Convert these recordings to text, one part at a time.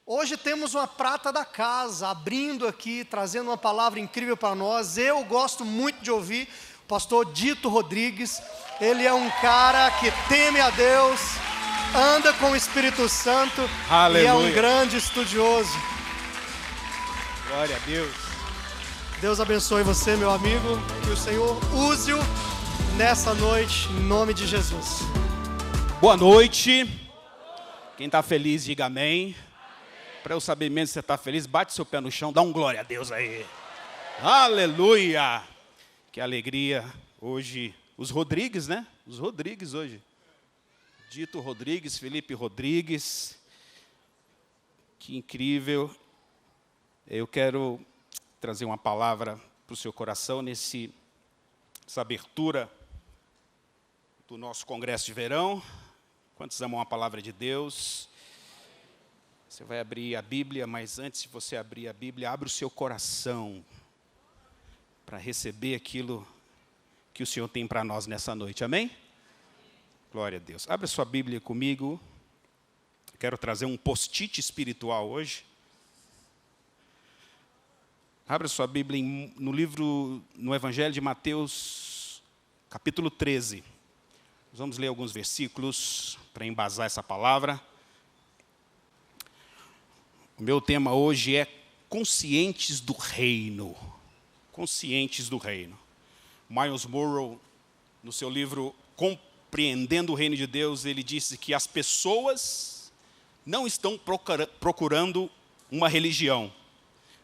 Hoje temos uma prata da casa, abrindo aqui, trazendo uma palavra incrível para nós. Eu gosto muito de ouvir o pastor Dito Rodrigues. Ele é um cara que teme a Deus, anda com o Espírito Santo. Aleluia. E é um grande estudioso. Glória a Deus. Deus abençoe você, meu amigo. Que o Senhor use-o nessa noite, em nome de Jesus. Boa noite. Quem está feliz, diga amém. Para eu saber mesmo se você está feliz, bate seu pé no chão, dá um glória a Deus aí. Aleluia! Que alegria hoje. Os Rodrigues, né? Os Rodrigues hoje. Dito Rodrigues, Felipe Rodrigues. Que incrível. Eu quero trazer uma palavra para o seu coração nessa abertura do nosso congresso de verão. Quantos amam a palavra de Deus? Você vai abrir a Bíblia, mas antes de você abrir a Bíblia, abre o seu coração para receber aquilo que o Senhor tem para nós nessa noite, amém? Glória a Deus. Abre a sua Bíblia comigo. Quero trazer um post-it espiritual hoje. Abre a sua Bíblia no Evangelho de Mateus, capítulo 13. Nós vamos ler alguns versículos para embasar essa palavra. O meu tema hoje é conscientes do reino. Conscientes do reino. Myles Munroe, no seu livro Compreendendo o Reino de Deus, ele disse que as pessoas não estão procurando uma religião,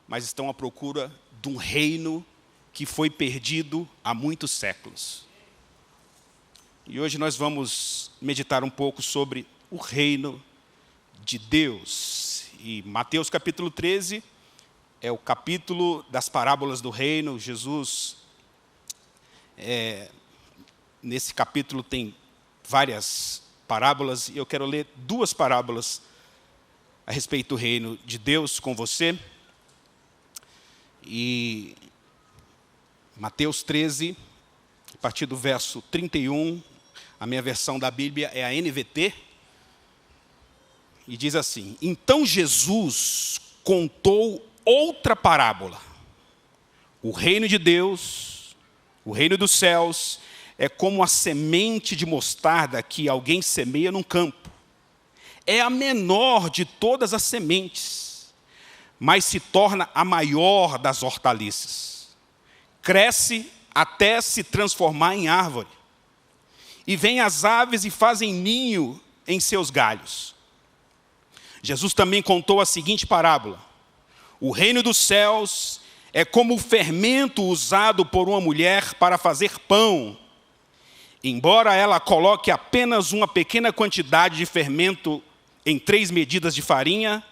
mas estão à procura de um reino que foi perdido há muitos séculos. E hoje nós vamos meditar um pouco sobre o reino de Deus. E Mateus capítulo 13 é o capítulo das parábolas do reino. Jesus, nesse capítulo tem várias parábolas, e eu quero ler duas parábolas a respeito do reino de Deus com você. E Mateus 13, a partir do verso 31, a minha versão da Bíblia é a NVT, e diz assim: então Jesus contou outra parábola. O reino de Deus, o reino dos céus, é como a semente de mostarda que alguém semeia num campo. É a menor de todas as sementes, mas se torna a maior das hortaliças. Cresce até se transformar em árvore. E vêm as aves e fazem ninho em seus galhos. Jesus também contou a seguinte parábola: o reino dos céus é como o fermento usado por uma mulher para fazer pão. Embora ela coloque apenas uma pequena quantidade de fermento em 3 medidas de farinha,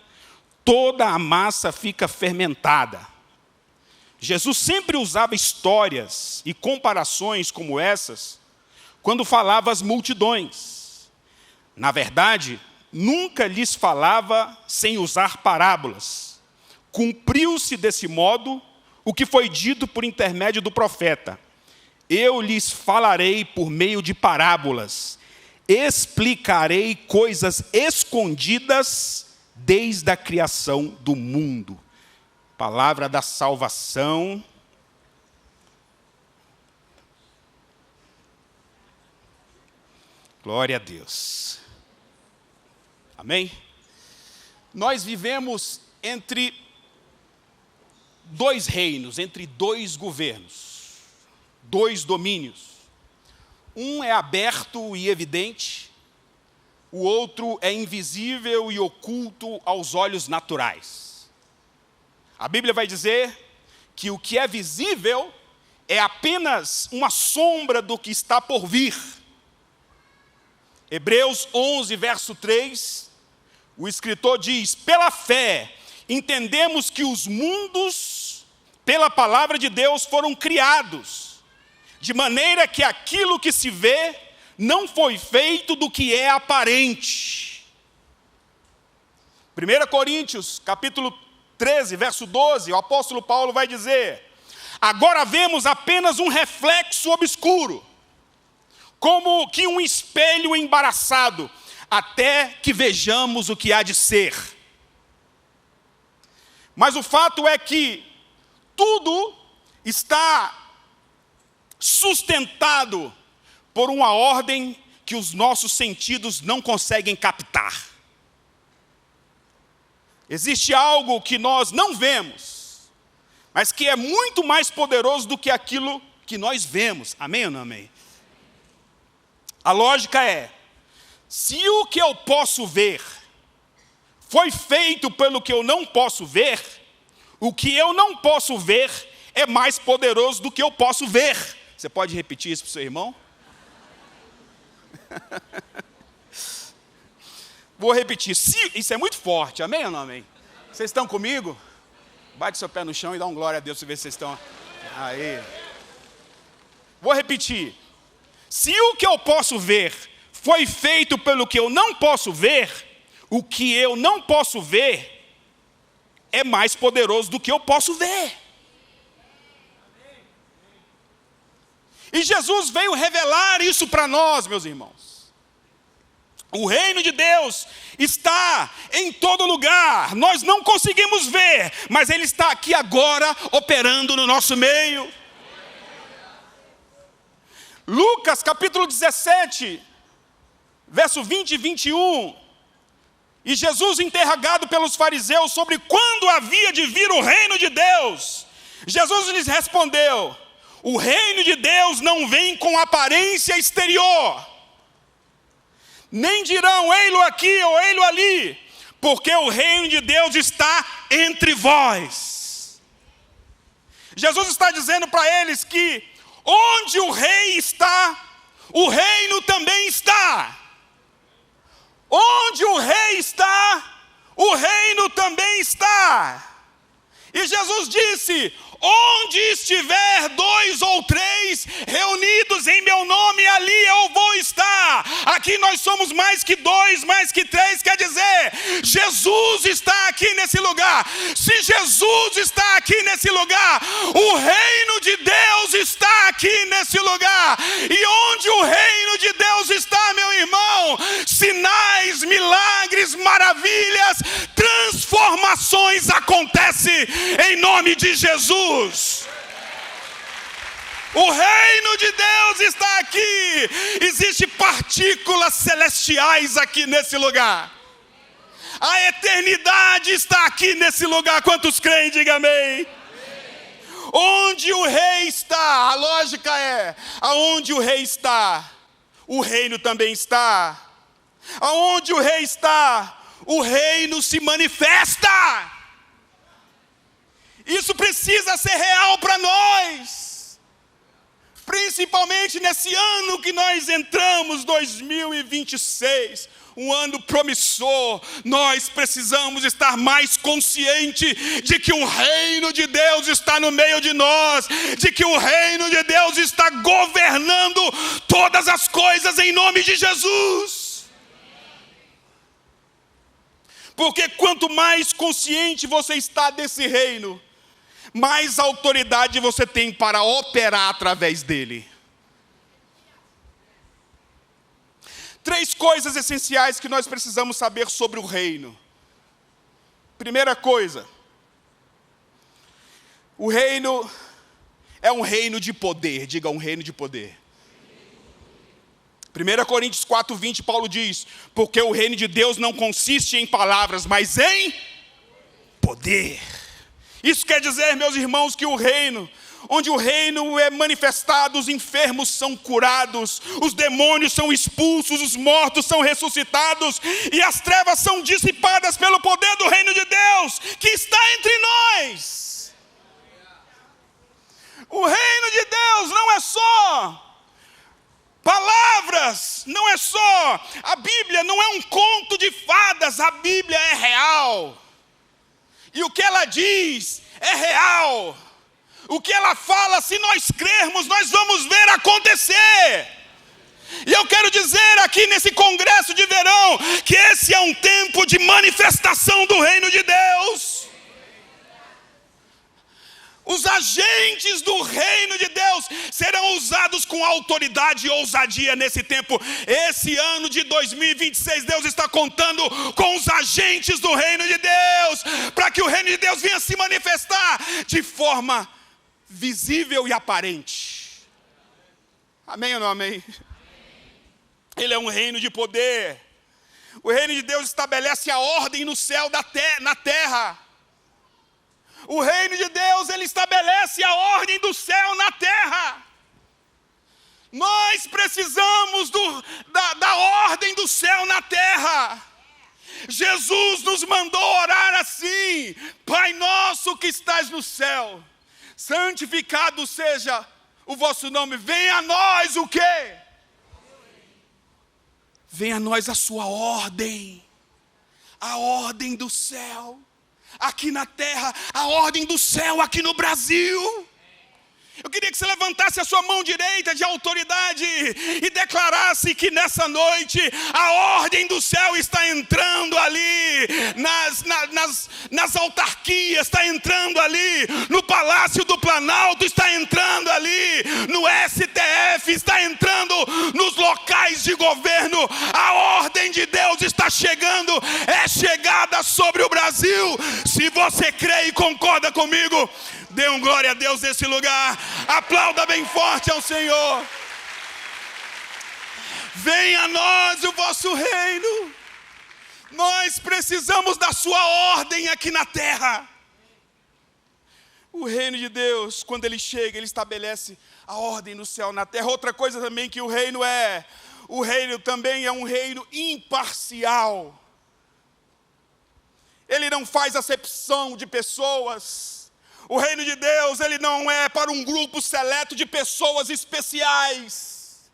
toda a massa fica fermentada. Jesus sempre usava histórias e comparações como essas quando falava às multidões. Na verdade, nunca lhes falava sem usar parábolas. Cumpriu-se desse modo o que foi dito por intermédio do profeta: eu lhes falarei por meio de parábolas, explicarei coisas escondidas desde a criação do mundo. Palavra da salvação. Glória a Deus. Amém? Nós vivemos entre 2 reinos, entre 2 governos, 2 domínios. Um é aberto e evidente, o outro é invisível e oculto aos olhos naturais. A Bíblia vai dizer que o que é visível é apenas uma sombra do que está por vir. Hebreus 11, verso 3, o escritor diz: pela fé, entendemos que os mundos, pela palavra de Deus, foram criados, de maneira que aquilo que se vê não foi feito do que é aparente. 1 Coríntios, capítulo 13, verso 12, o apóstolo Paulo vai dizer: agora vemos apenas um reflexo obscuro, como que um espelho embaraçado, até que vejamos o que há de ser. Mas o fato é que tudo está sustentado por uma ordem que os nossos sentidos não conseguem captar. Existe algo que nós não vemos, mas que é muito mais poderoso do que aquilo que nós vemos. Amém ou não amém? A lógica é, se o que eu posso ver foi feito pelo que eu não posso ver, o que eu não posso ver é mais poderoso do que eu posso ver. Você pode repetir isso para o seu irmão? Vou repetir. Isso é muito forte, amém ou não amém? Vocês estão comigo? Bate seu pé no chão e dá um glória a Deus para ver se vocês estão. Aí. Vou repetir. Se o que eu posso ver foi feito pelo que eu não posso ver, o que eu não posso ver é mais poderoso do que eu posso ver. E Jesus veio revelar isso para nós, meus irmãos. O reino de Deus está em todo lugar. Nós não conseguimos ver, mas Ele está aqui agora, operando no nosso meio. Lucas capítulo 17, verso 20 e 21. E Jesus, interrogado pelos fariseus sobre quando havia de vir o reino de Deus, Jesus lhes respondeu: o reino de Deus não vem com aparência exterior, nem dirão ei-lo aqui ou ei-lo ali, porque o reino de Deus está entre vós. Jesus está dizendo para eles que onde o rei está, o reino também está. Onde o rei está, o reino também está. E Jesus disse: onde estiver 2 ou 3 reunidos em meu nome, ali eu vou estar. Aqui nós somos mais que 2, mais que 3, quer dizer, Jesus está aqui nesse lugar. Se Jesus está aqui nesse lugar, o reino de Deus está aqui nesse lugar. E onde o reino de Deus está, meu irmão, sinais, milagres, maravilhas, transformações acontecem em nome de Jesus. O reino de Deus está aqui. Existem partículas celestiais aqui nesse lugar. A eternidade está aqui nesse lugar. Quantos creem, diga amém. Onde o rei está, a lógica é, aonde o rei está, o reino também está. Aonde o rei está, o reino se manifesta. Isso precisa ser real para nós, principalmente nesse ano que nós entramos, 2026, um ano promissor. Nós precisamos estar mais conscientes de que o reino de Deus está no meio de nós, de que o reino de Deus está governando todas as coisas em nome de Jesus. Porque quanto mais consciente você está desse reino, mais autoridade você tem para operar através dele. 3 coisas essenciais que nós precisamos saber sobre o reino. Primeira coisa, o reino é um reino de poder. Diga, um reino de poder. 1 Coríntios 4:20, Paulo diz: porque o reino de Deus não consiste em palavras, mas em poder. Isso quer dizer, meus irmãos, que o reino, onde o reino é manifestado, os enfermos são curados, os demônios são expulsos, os mortos são ressuscitados e as trevas são dissipadas pelo poder do reino de Deus que está entre nós. O reino de Deus não é só palavras, não é só, a Bíblia não é um conto de fadas, a Bíblia é real. E o que ela diz é real. O que ela fala, se nós crermos, nós vamos ver acontecer. E eu quero dizer aqui nesse congresso de verão, que esse é um tempo de manifestação do reino de Deus. Os agentes do reino de Deus serão usados com autoridade e ousadia nesse tempo. Esse ano de 2026, Deus está contando com os agentes do reino de Deus, para para que o reino de Deus venha se manifestar de forma visível e aparente. Amém ou não amém? Ele é um reino de poder. O reino de Deus estabelece a ordem no céu, na terra. O reino de Deus, ele estabelece a ordem do céu na terra. Nós precisamos da ordem do céu na terra. Jesus nos mandou orar assim: Pai nosso que estás no céu, santificado seja o vosso nome. Venha a nós o quê? Venha a nós a sua ordem. A ordem do céu aqui na terra, a ordem do céu aqui no Brasil. Eu queria que você levantasse a sua mão direita de autoridade e declarasse que nessa noite a ordem do céu está entrando ali, nas autarquias, está entrando ali, no Palácio do Planalto, está entrando ali, no STF, está entrando nos locais de governo. A ordem de Deus está chegando, é chegada sobre o Brasil. Se você crê e concorda comigo, dê um glória a Deus nesse lugar. Aplauda bem forte ao Senhor. Venha a nós o vosso reino. Nós precisamos da sua ordem aqui na terra. O reino de Deus, quando ele chega, ele estabelece a ordem no céu, na terra. Outra coisa também que o reino também é um reino imparcial. Ele não faz acepção de pessoas. O reino de Deus, ele não é para um grupo seleto de pessoas especiais.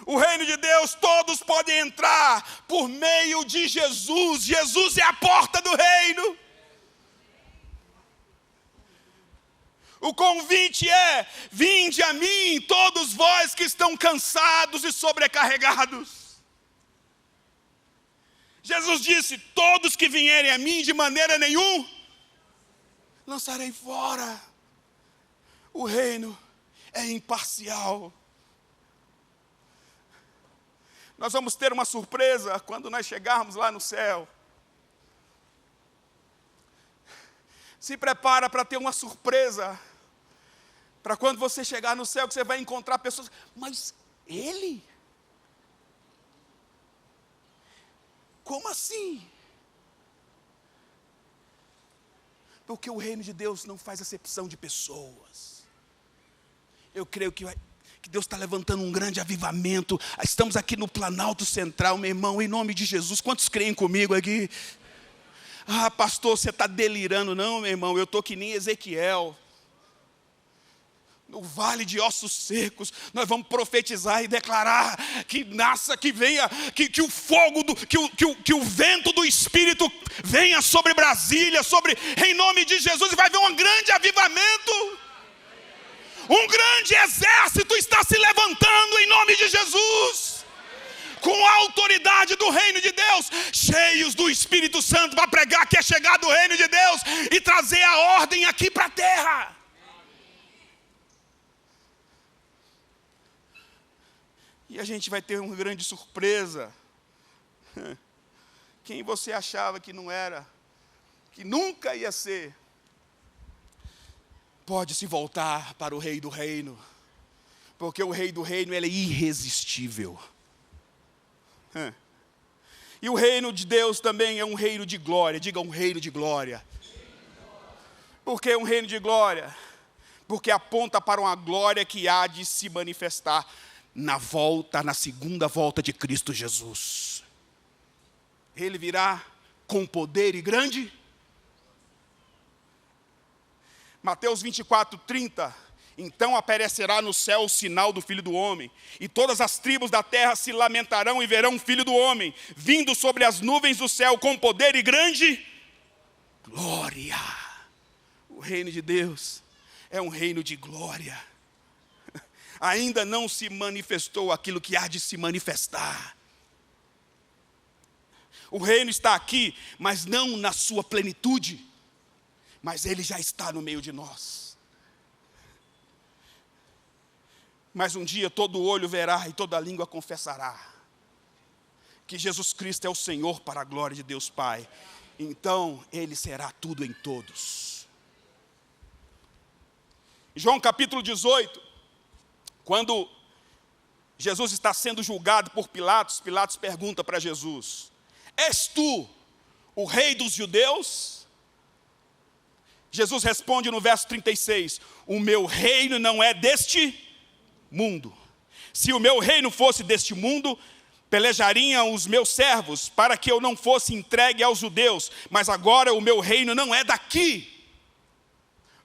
O reino de Deus, todos podem entrar por meio de Jesus. Jesus é a porta do reino. O convite é: vinde a mim, todos vós que estão cansados e sobrecarregados. Jesus disse: todos que vierem a mim, de maneira nenhuma lançarei fora. O reino é imparcial. Nós vamos ter uma surpresa quando nós chegarmos lá no céu. Se prepara para ter uma surpresa, para quando você chegar no céu, que você vai encontrar pessoas. Mas ele? Como assim? Porque o reino de Deus não faz acepção de pessoas. Eu creio que Deus está levantando um grande avivamento. Estamos aqui no Planalto Central, meu irmão, em nome de Jesus. Quantos creem comigo aqui? Ah, pastor, você está delirando. Não, meu irmão, eu estou que nem Ezequiel. No vale de ossos secos, nós vamos profetizar e declarar que nasça, que venha, que o fogo, que o vento do Espírito venha sobre Brasília, em nome de Jesus, e vai haver um grande avivamento. Um grande exército está se levantando em nome de Jesus, com a autoridade do reino de Deus, cheios do Espírito Santo, para pregar que é chegado o reino de Deus e trazer a ordem aqui para a terra. E a gente vai ter uma grande surpresa. Quem você achava que não era, que nunca ia ser, pode se voltar para o Rei do Reino. Porque o Rei do Reino, ele é irresistível. E o reino de Deus também é um reino de glória. Diga, um reino de glória. Por que um reino de glória? Porque aponta para uma glória que há de se manifestar na segunda volta de Cristo Jesus. Ele virá com poder e grande. Mateus 24:30. Então aparecerá no céu o sinal do Filho do Homem, e todas as tribos da terra se lamentarão e verão o Filho do Homem, vindo sobre as nuvens do céu com poder e grande glória. O reino de Deus é um reino de glória. Ainda não se manifestou aquilo que há de se manifestar. O reino está aqui, mas não na sua plenitude. Mas ele já está no meio de nós. Mas um dia todo olho verá e toda língua confessará que Jesus Cristo é o Senhor, para a glória de Deus Pai. então ele será tudo em todos. João capítulo 18, quando Jesus está sendo julgado por Pilatos, Pilatos pergunta para Jesus: és tu o rei dos judeus? Jesus responde no verso 36, o meu reino não é deste mundo. Se o meu reino fosse deste mundo, pelejariam os meus servos para que eu não fosse entregue aos judeus, mas agora o meu reino não é daqui.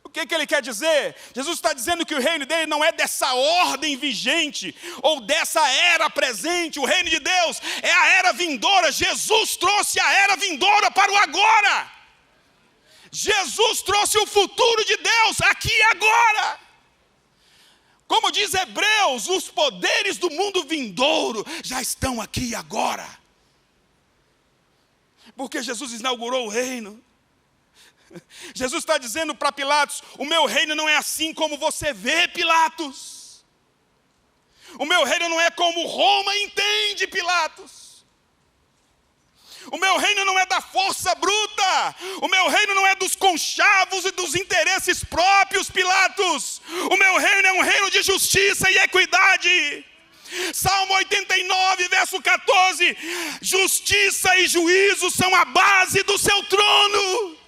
O que ele quer dizer? Jesus está dizendo que o reino dele não é dessa ordem vigente, ou dessa era presente. O reino de Deus é a era vindoura. Jesus trouxe a era vindoura para o agora. Jesus trouxe o futuro de Deus aqui e agora. Como diz Hebreus, os poderes do mundo vindouro já estão aqui e agora. Porque Jesus inaugurou o reino. Jesus está dizendo para Pilatos, o meu reino não é assim como você vê, Pilatos. O meu reino não é como Roma entende, Pilatos. O meu reino não é da força bruta. O meu reino não é dos conchavos e dos interesses próprios, Pilatos. O meu reino é um reino de justiça e equidade. Salmo 89, verso 14. Justiça e juízo são a base do seu trono.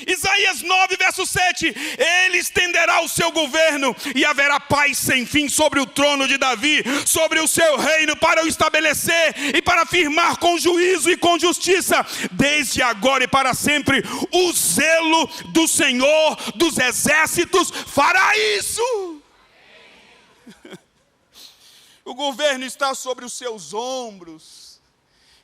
Isaías 9, verso 7, ele estenderá o seu governo e haverá paz sem fim sobre o trono de Davi, sobre o seu reino, para o estabelecer e para firmar com juízo e com justiça, desde agora e para sempre. O zelo do Senhor dos exércitos fará isso. O governo está sobre os seus ombros,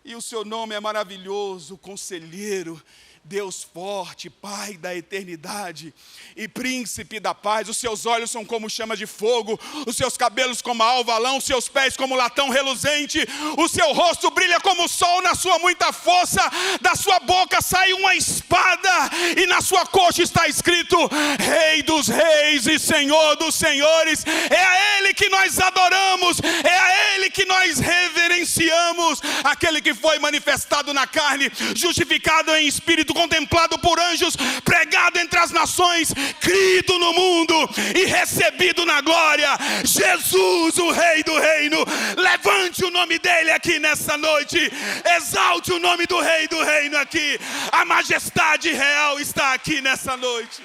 e o seu nome é maravilhoso, Conselheiro, Deus forte, Pai da eternidade e Príncipe da paz. Os seus olhos são como chama de fogo, os seus cabelos como alvalão, os seus pés como latão reluzente, o seu rosto brilha como o sol na sua muita força, da sua boca sai uma espada e na sua coxa está escrito Rei dos reis e Senhor dos senhores. É a Ele que nós adoramos, é a Ele que nós reverenciamos, aquele que foi manifestado na carne, justificado em espírito, contemplado por anjos, pregado entre as nações, crido no mundo e recebido na glória. Jesus, o Rei do reino. Levante o nome dele aqui nessa noite, exalte o nome do Rei do reino aqui. A majestade real está aqui nessa noite.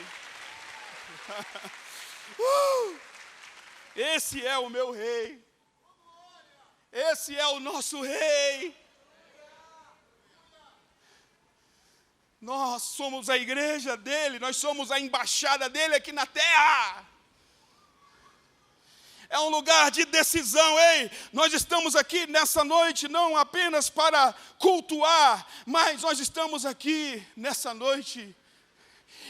Esse é o meu Rei, esse é o nosso Rei. Nós somos a igreja dele, nós somos a embaixada dele aqui na terra. É um lugar de decisão, ei, nós estamos aqui nessa noite não apenas para cultuar, mas nós estamos aqui nessa noite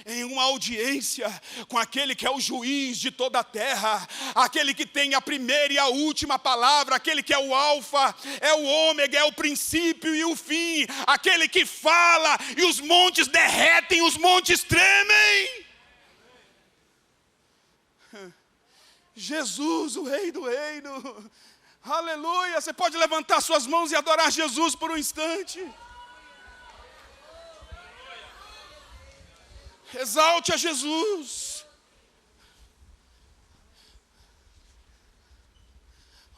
em uma audiência com aquele que é o juiz de toda a terra, aquele que tem a primeira e a última palavra, aquele que é o alfa, é o ômega, é o princípio e o fim, aquele que fala e os montes derretem, os montes tremem. Jesus, o Rei do reino. Aleluia. Você pode levantar suas mãos e adorar Jesus por um instante. Exalte a Jesus.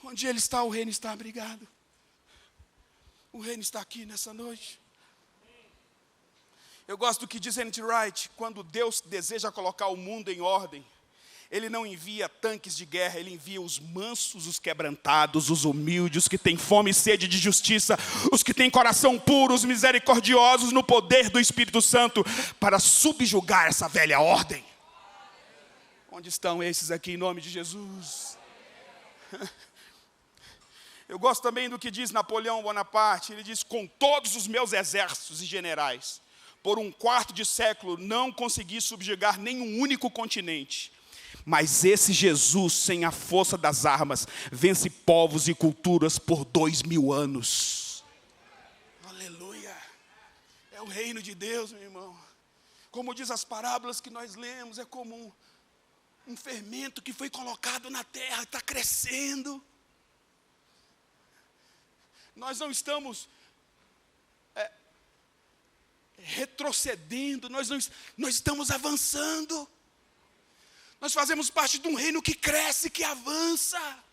Onde Ele está, o reino está abrigado. O reino está aqui nessa noite. Eu gosto do que diz N.T. Wright: quando Deus deseja colocar o mundo em ordem, Ele não envia tanques de guerra, Ele envia os mansos, os quebrantados, os humildes, os que têm fome e sede de justiça, os que têm coração puro, os misericordiosos no poder do Espírito Santo, para subjugar essa velha ordem. Onde estão esses aqui em nome de Jesus? Eu gosto também do que diz Napoleão Bonaparte. Ele diz: com todos os meus exércitos e generais, por um quarto de século não consegui subjugar nenhum único continente. Mas esse Jesus, sem a força das armas, vence povos e culturas por 2000 anos. Aleluia. É o reino de Deus, meu irmão. Como diz as parábolas que nós lemos, é como um fermento que foi colocado na terra, está crescendo. Nós não estamos retrocedendo, nós estamos avançando. Nós fazemos parte de um reino que cresce, que avança.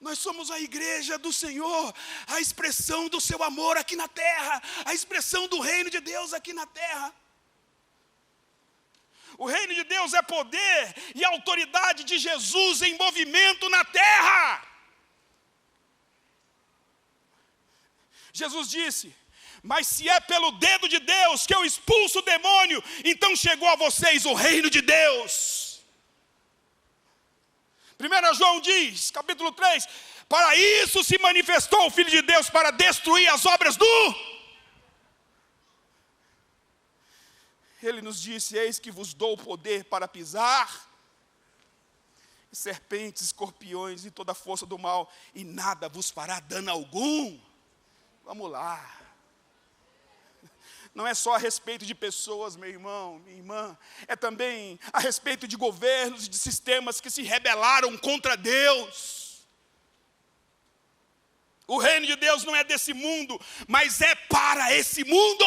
Nós somos a igreja do Senhor, a expressão do seu amor aqui na terra, a expressão do reino de Deus aqui na terra. O reino de Deus é poder e autoridade de Jesus em movimento na terra. Jesus disse: mas se é pelo dedo de Deus que eu expulso o demônio, então chegou a vocês o reino de Deus. 1 João diz, capítulo 3, para isso se manifestou o Filho de Deus, para destruir as obras do... Ele nos disse: eis que vos dou o poder para pisar serpentes, escorpiões e toda a força do mal, e nada vos fará dano algum. Vamos lá. Não é só a respeito de pessoas, meu irmão, minha irmã. É também a respeito de governos e de sistemas que se rebelaram contra Deus. O reino de Deus não é desse mundo, mas é para esse mundo.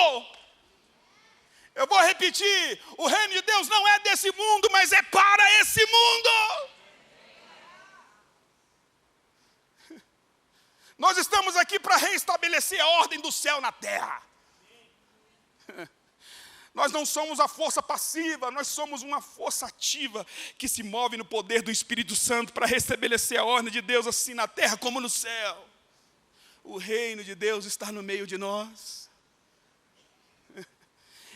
Eu vou repetir. O reino de Deus não é desse mundo, mas é para esse mundo. Nós estamos aqui para reestabelecer a ordem do céu na terra. Nós não somos a força passiva, nós somos uma força ativa que se move no poder do Espírito Santo para restabelecer a ordem de Deus assim na terra como no céu. O reino de Deus está no meio de nós.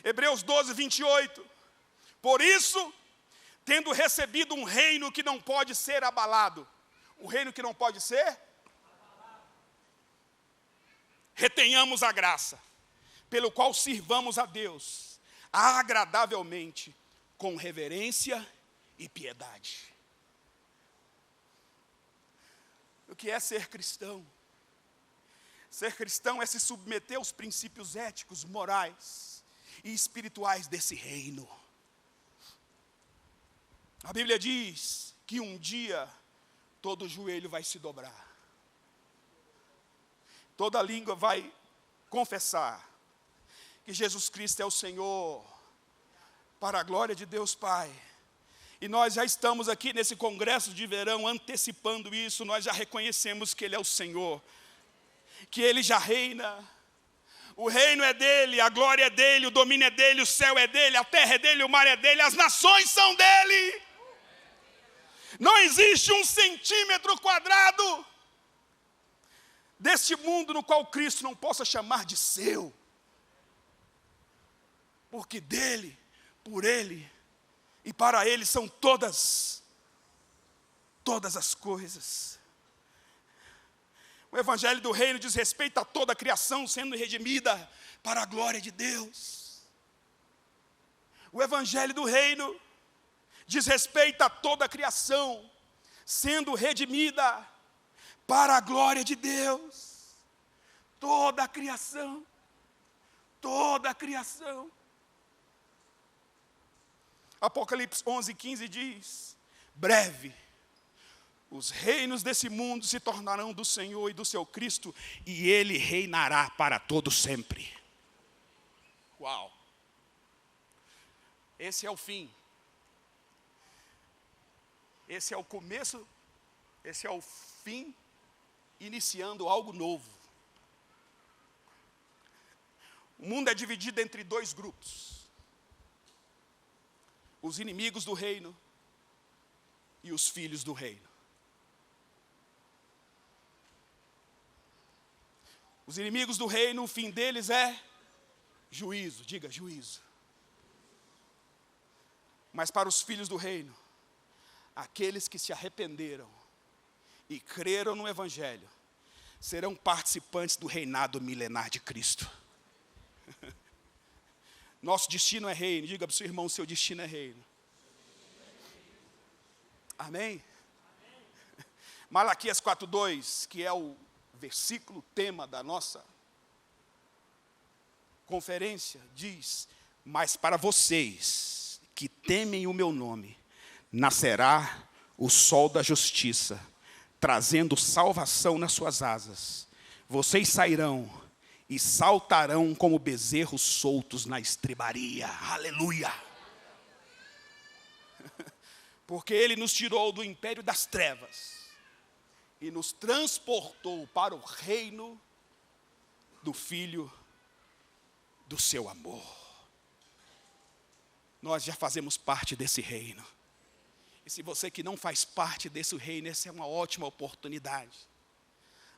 Hebreus 12, 28. Por isso, tendo recebido um reino que não pode ser abalado. O reino que não pode ser? Retenhamos a graça, pelo qual sirvamos a Deus agradavelmente, com reverência e piedade. O que é ser cristão? Ser cristão é se submeter aos princípios éticos, morais e espirituais desse reino. A Bíblia diz que um dia todo joelho vai se dobrar. Toda língua vai confessar que Jesus Cristo é o Senhor, para a glória de Deus Pai. E nós já estamos aqui nesse congresso de verão antecipando isso. Nós já reconhecemos que Ele é o Senhor, que Ele já reina. O reino é dEle, a glória é dEle, o domínio é dEle, o céu é dEle, a terra é dEle, o mar é dEle, as nações são dEle. Não existe um centímetro quadrado deste mundo no qual Cristo não possa chamar de seu. Porque dele, por ele e para ele são todas as coisas. O evangelho do reino diz respeito a toda a criação sendo redimida para a glória de Deus. O evangelho do reino diz respeito a toda a criação sendo redimida para a glória de Deus. Toda a criação. Toda a criação. Apocalipse 11, 15 diz: breve, os reinos desse mundo se tornarão do Senhor e do seu Cristo, e Ele reinará para todo sempre. Uau! Esse é o fim. Esse é o começo, esse é o fim, iniciando algo novo. O mundo é dividido entre dois grupos. Os inimigos do reino e os filhos do reino. Os inimigos do reino, o fim deles é juízo, diga juízo. Mas para os filhos do reino, aqueles que se arrependeram e creram no evangelho, serão participantes do reinado milenar de Cristo. Nosso destino é reino. Diga para o seu irmão, seu destino é reino. Amém? Malaquias 4:2, que é o versículo tema da nossa conferência, diz: mas para vocês que temem o meu nome, nascerá o sol da justiça, trazendo salvação nas suas asas. Vocês sairão e saltarão como bezerros soltos na estrebaria. Aleluia! Porque Ele nos tirou do império das trevas e nos transportou para o reino do Filho do seu amor. Nós já fazemos parte desse reino. E se você que não faz parte desse reino, essa é uma ótima oportunidade.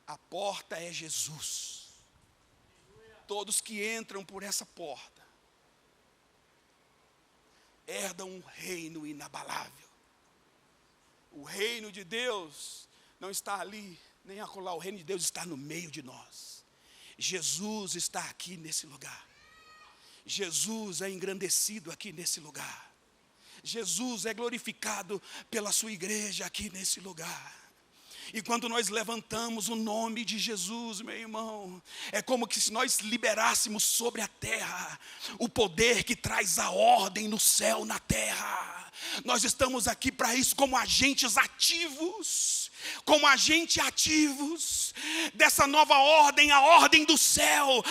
A porta é Jesus. Todos que entram por essa porta herdam um reino inabalável. O reino de Deus não está ali, nem acolá. O reino de Deus está no meio de nós. Jesus está aqui nesse lugar. Jesus é engrandecido aqui nesse lugar. Jesus é glorificado pela sua igreja aqui nesse lugar. E quando nós levantamos o nome de Jesus, meu irmão, é como que se nós liberássemos sobre a terra o poder que traz a ordem no céu, na terra. Nós estamos aqui para isso como agentes ativos. Como agentes ativos dessa nova ordem, a ordem do céu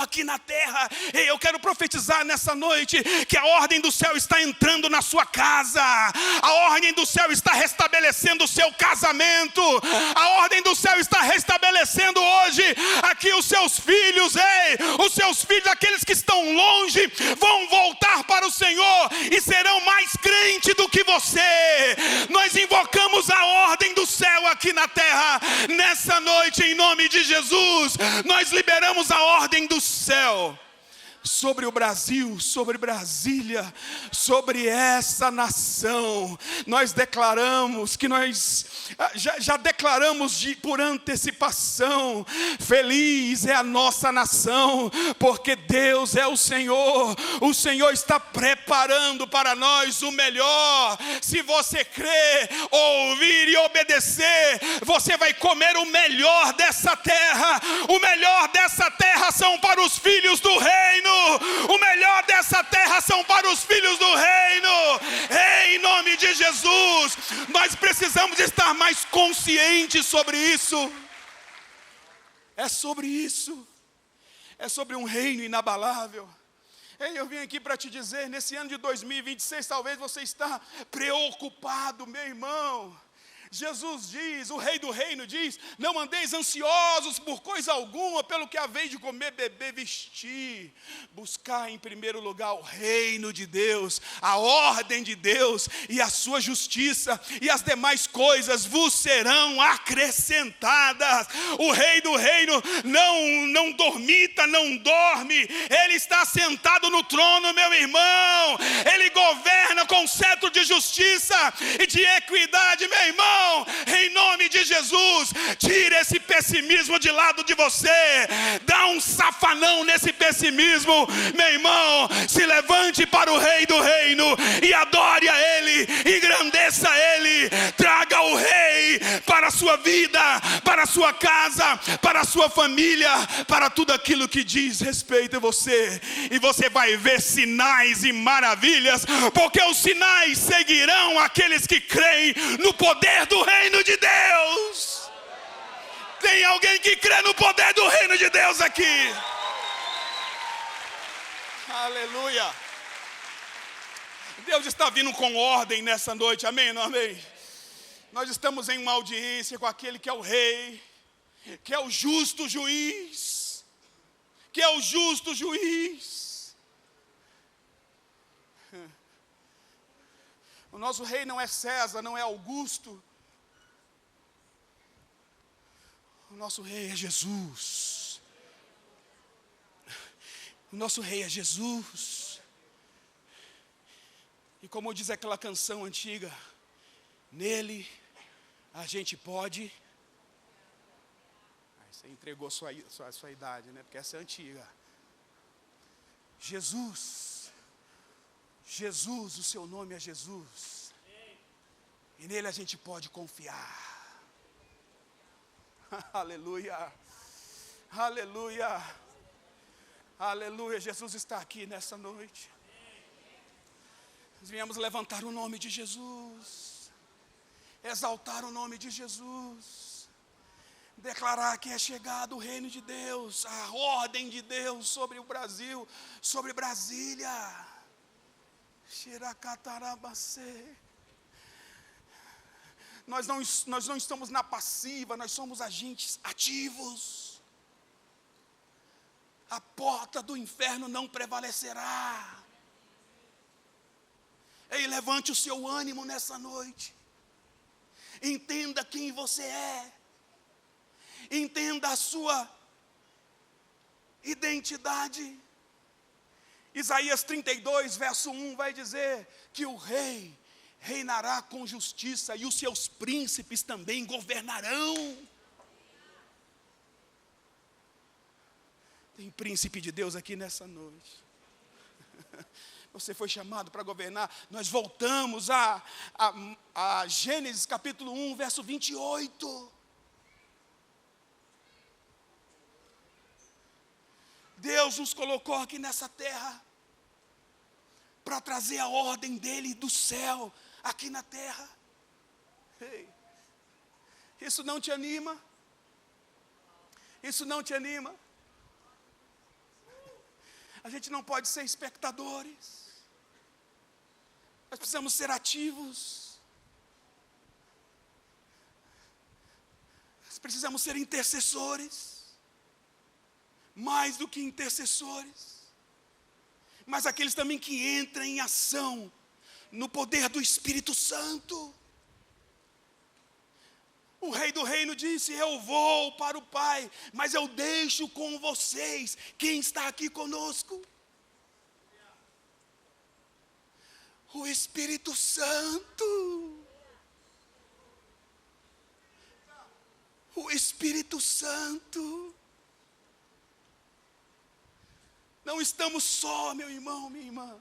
aqui na terra. E eu quero profetizar nessa noite que a ordem do céu está entrando na sua casa, a ordem do céu está restabelecendo o seu casamento, a ordem do céu está restabelecendo hoje aqui os seus filhos. Os seus filhos, aqueles que estão longe, vão voltar para o Senhor e serão mais crentes do que você. Nós invocamos a ordem do céu aqui na terra, nessa noite, em nome de Jesus. Nós liberamos a ordem do céu sobre o Brasil, sobre Brasília, sobre essa nação. Nós declaramos que nós já declaramos por antecipação: feliz é a nossa nação, porque Deus é o Senhor está preparando para nós o melhor. Se você crer, ouvir e obedecer, você vai comer o melhor dessa terra. O melhor dessa terra são para os filhos do reino. O melhor dessa terra são para os filhos do reino. Em nome de Jesus, nós precisamos estar mais conscientes sobre isso. É sobre isso. É sobre um reino inabalável. Eu vim aqui para te dizer, nesse ano de 2026, talvez você está preocupado, meu irmão. Jesus diz, o rei do reino diz: não andeis ansiosos por coisa alguma, pelo que haveis de comer, beber, vestir. Buscar em primeiro lugar o reino de Deus, a ordem de Deus e a sua justiça, e as demais coisas vos serão acrescentadas. O rei do reino não dormita, não dorme. Ele está sentado no trono, meu irmão. Ele governa com cetro de justiça e de equidade, meu irmão. Em nome de Jesus, tira esse pessimismo de lado de você. Dá um safanão nesse pessimismo, meu irmão. Se levante para o rei do reino e adore a Ele, engrandeça a Ele. Traga o rei para a sua vida, para a sua casa, para a sua família, para tudo aquilo que diz respeito a você. E você vai ver sinais e maravilhas, porque os sinais seguirão aqueles que creem no poder do reino de Deus. Tem alguém que crê no poder do reino de Deus aqui? Aleluia. Deus está vindo com ordem nessa noite, amém? Não, amém? Nós estamos em uma audiência com aquele que é o rei, que é o justo juiz, que é o justo juiz. O nosso rei não é César, não é Augusto. O nosso rei é Jesus. O nosso rei é Jesus. E como diz aquela canção antiga, nele a gente pode... Você entregou sua idade, né? Porque essa é antiga. Jesus, o seu nome é Jesus. E nele a gente pode confiar. Aleluia, aleluia, aleluia. Jesus está aqui nessa noite. Nós viemos levantar o nome de Jesus, exaltar o nome de Jesus. declarar que é chegado o reino de Deus, a ordem de Deus sobre o Brasil, sobre Brasília. Xiracatarabacê. Nós não estamos na passiva, nós somos agentes ativos. A porta do inferno não prevalecerá. Ei, levante o seu ânimo nessa noite. Entenda quem você é. Entenda a sua identidade. Isaías 32, verso 1 vai dizer que o rei reinará com justiça e os seus príncipes também governarão. Tem príncipe de Deus aqui nessa noite. Você foi chamado para governar. Nós voltamos a Gênesis capítulo 1, verso 28. Deus nos colocou aqui nessa terra para trazer a ordem dele do céu aqui na terra. Ei, isso não te anima? Isso não te anima? A gente não pode ser espectadores. Nós precisamos ser ativos. Nós precisamos ser intercessores. Mais do que intercessores. Mas aqueles também que entram em ação no poder do Espírito Santo. O rei do reino disse: eu vou para o Pai, mas eu deixo com vocês quem está aqui conosco. O Espírito Santo. O Espírito Santo. Não estamos só, meu irmão, minha irmã.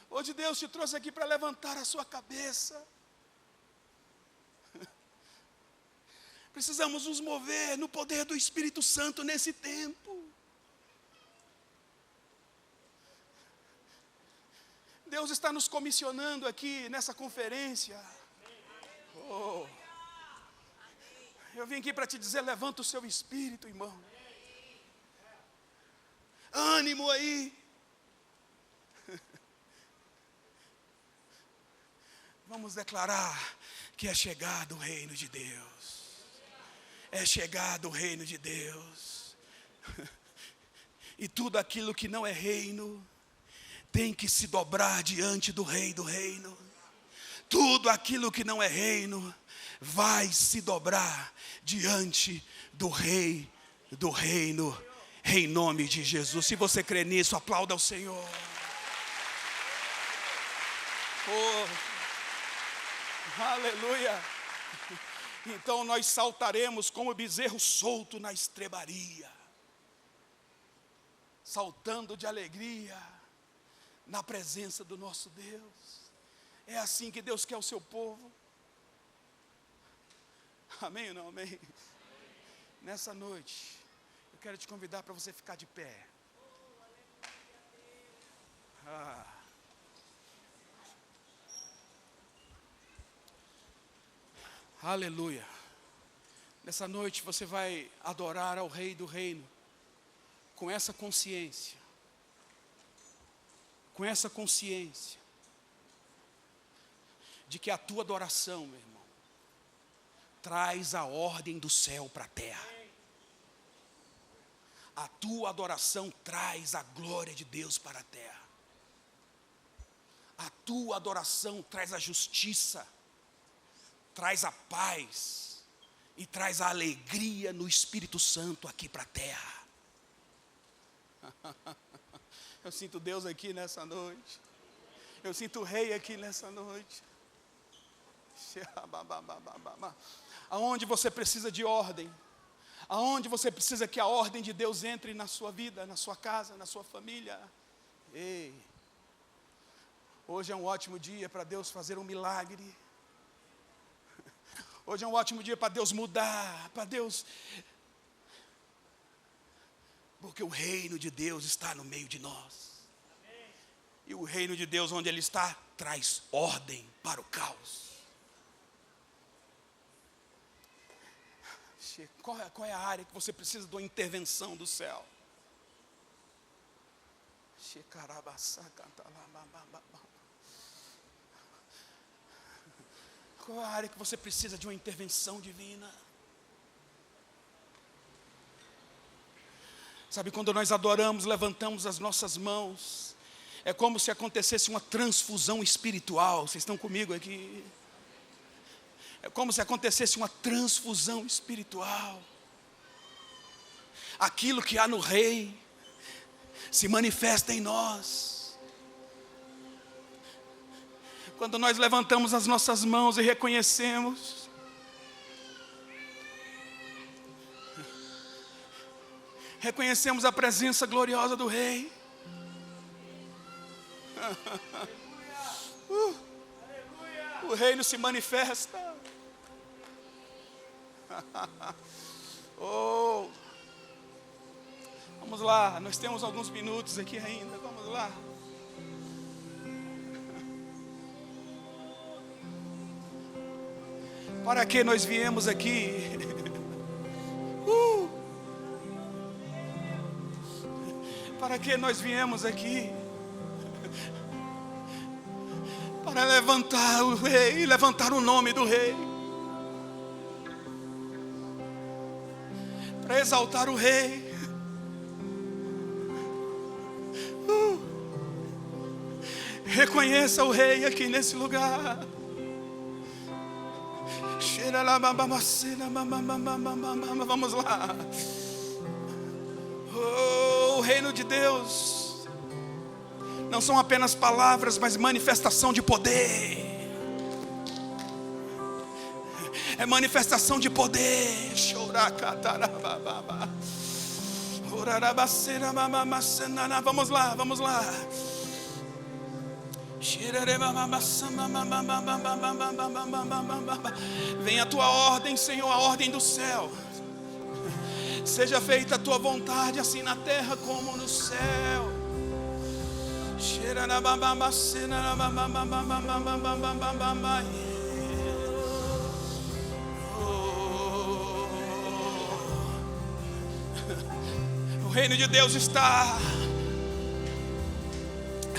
Hoje Deus te trouxe aqui para levantar a sua cabeça. Precisamos nos mover no poder do Espírito Santo nesse tempo. Deus está nos comissionando aqui nessa conferência. Oh. Eu vim aqui para te dizer: levanta o seu espírito, irmão. Ânimo aí. Vamos declarar que é chegado o reino de Deus. É chegado o reino de Deus. E tudo aquilo que não é reino tem que se dobrar diante do Rei do reino. Tudo aquilo que não é reino vai se dobrar diante do Rei do reino, em nome de Jesus. Se você crê nisso, aplauda ao Senhor. Oh, aleluia. Então nós saltaremos como bezerro solto na estrebaria, saltando de alegria na presença do nosso Deus. É assim que Deus quer o seu povo. Amém ou não amém? Nessa noite eu quero te convidar para você ficar de pé. Aleluia. Nessa noite você vai adorar ao Rei do reino com essa consciência. Com essa consciência de que a tua adoração, meu irmão, traz a ordem do céu para a terra. A tua adoração traz a glória de Deus para a terra. A tua adoração traz a justiça, traz a paz e traz a alegria no Espírito Santo aqui para a terra. Eu sinto Deus aqui nessa noite. Eu sinto o Rei aqui nessa noite. Aonde você precisa de ordem, aonde você precisa que a ordem de Deus entre na sua vida, na sua casa, na sua família. Ei, hoje é um ótimo dia para Deus fazer um milagre. Hoje é um ótimo dia para Deus mudar, para Deus, porque o reino de Deus está no meio de nós. E o reino de Deus, onde Ele está, traz ordem para o caos. Qual é a área que você precisa de uma intervenção do céu? Qual é a área que você precisa de uma intervenção divina? Sabe, quando nós adoramos, levantamos as nossas mãos, é como se acontecesse uma transfusão espiritual. Vocês estão comigo aqui? É como se acontecesse uma transfusão espiritual. Aquilo que há no Rei se manifesta em nós. Quando nós levantamos as nossas mãos e reconhecemos, reconhecemos a presença gloriosa do Rei. O reino se manifesta. Oh, vamos lá, nós temos alguns minutos aqui ainda, vamos lá. Para que nós viemos aqui? Para que nós viemos aqui? Para levantar o Rei, levantar o nome do Rei, para exaltar o Rei. Reconheça o Rei aqui nesse lugar. Vamos lá. Oh, o reino de Deus não são apenas palavras, mas manifestação de poder. É manifestação de poder. Vamos lá, vamos lá. Venha a tua ordem, Senhor, a ordem do céu. Seja feita a tua vontade, assim na terra como no céu. O reino de Deus está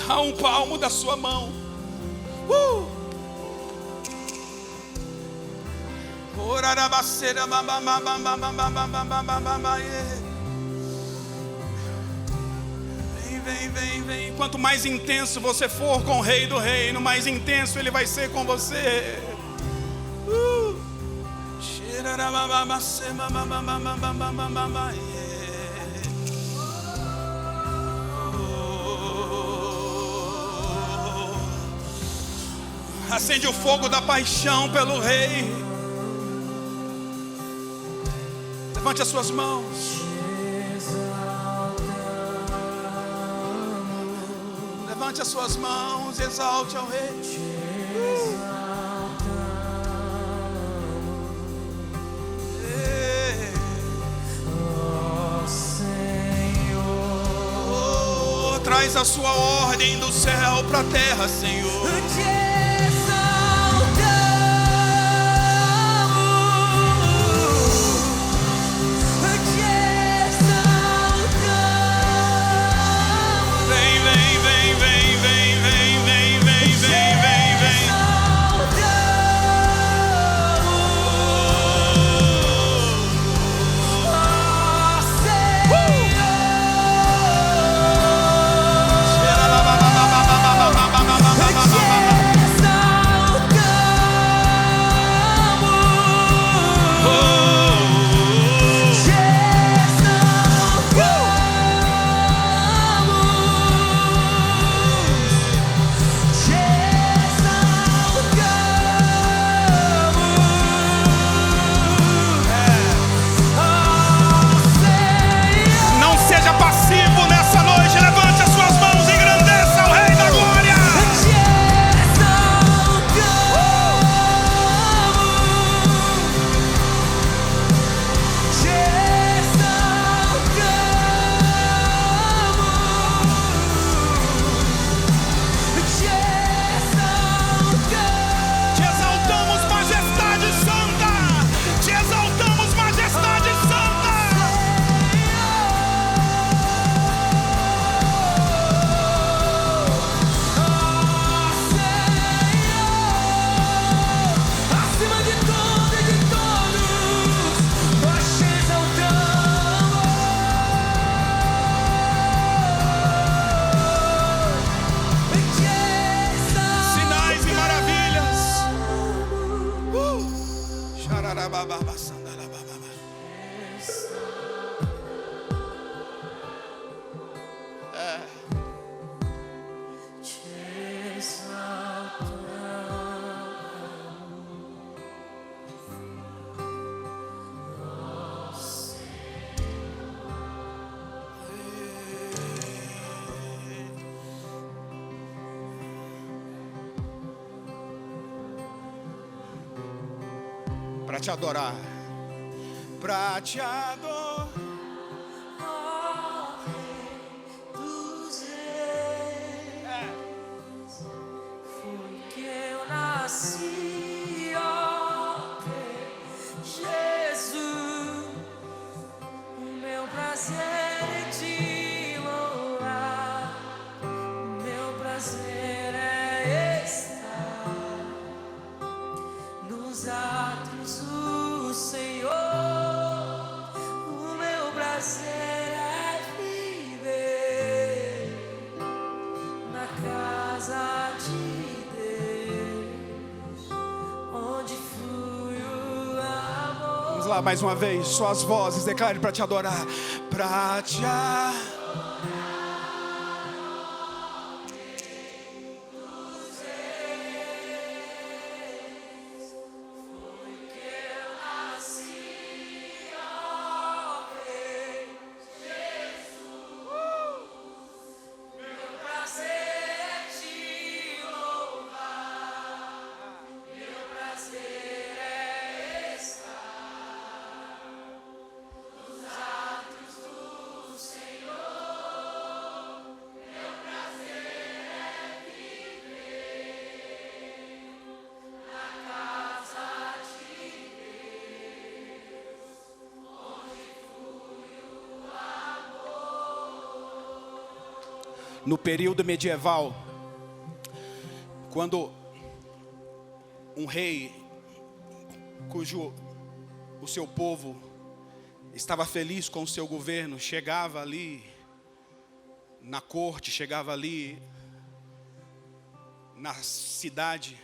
a um palmo da sua mão. Vem. Quanto mais intenso você for com o Rei do Reino, mais intenso Ele vai ser com você. Acende o fogo da paixão pelo Rei. Levante as suas mãos. Levante as suas mãos, exalte ao Rei. Oh, traz a sua ordem do céu para a terra, Senhor. para te adorar, para te adorar. Foi que eu nasci, ó Jesus. O meu prazer é te louvar. O meu prazer é estar nos atos do Senhor. O meu prazer é viver na casa de Deus, onde flui o amor. Vamos lá mais uma vez, suas vozes, declare para te adorar, para te adorar. No período medieval, quando um rei cujo o seu povo estava feliz com o seu governo chegava ali na corte, chegava ali na cidade,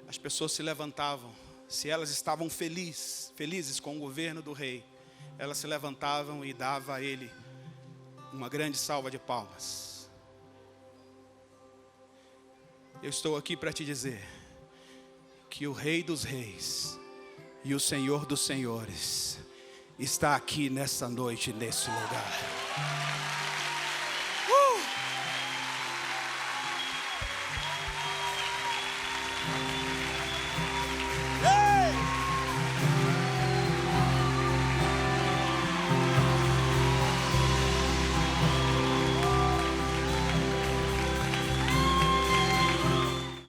as pessoas se levantavam. Se elas estavam felizes com o governo do rei, elas se levantavam e davam a ele uma grande salva de palmas. Eu estou aqui para te dizer que o Rei dos Reis e o Senhor dos Senhores está aqui nessa noite, nesse lugar.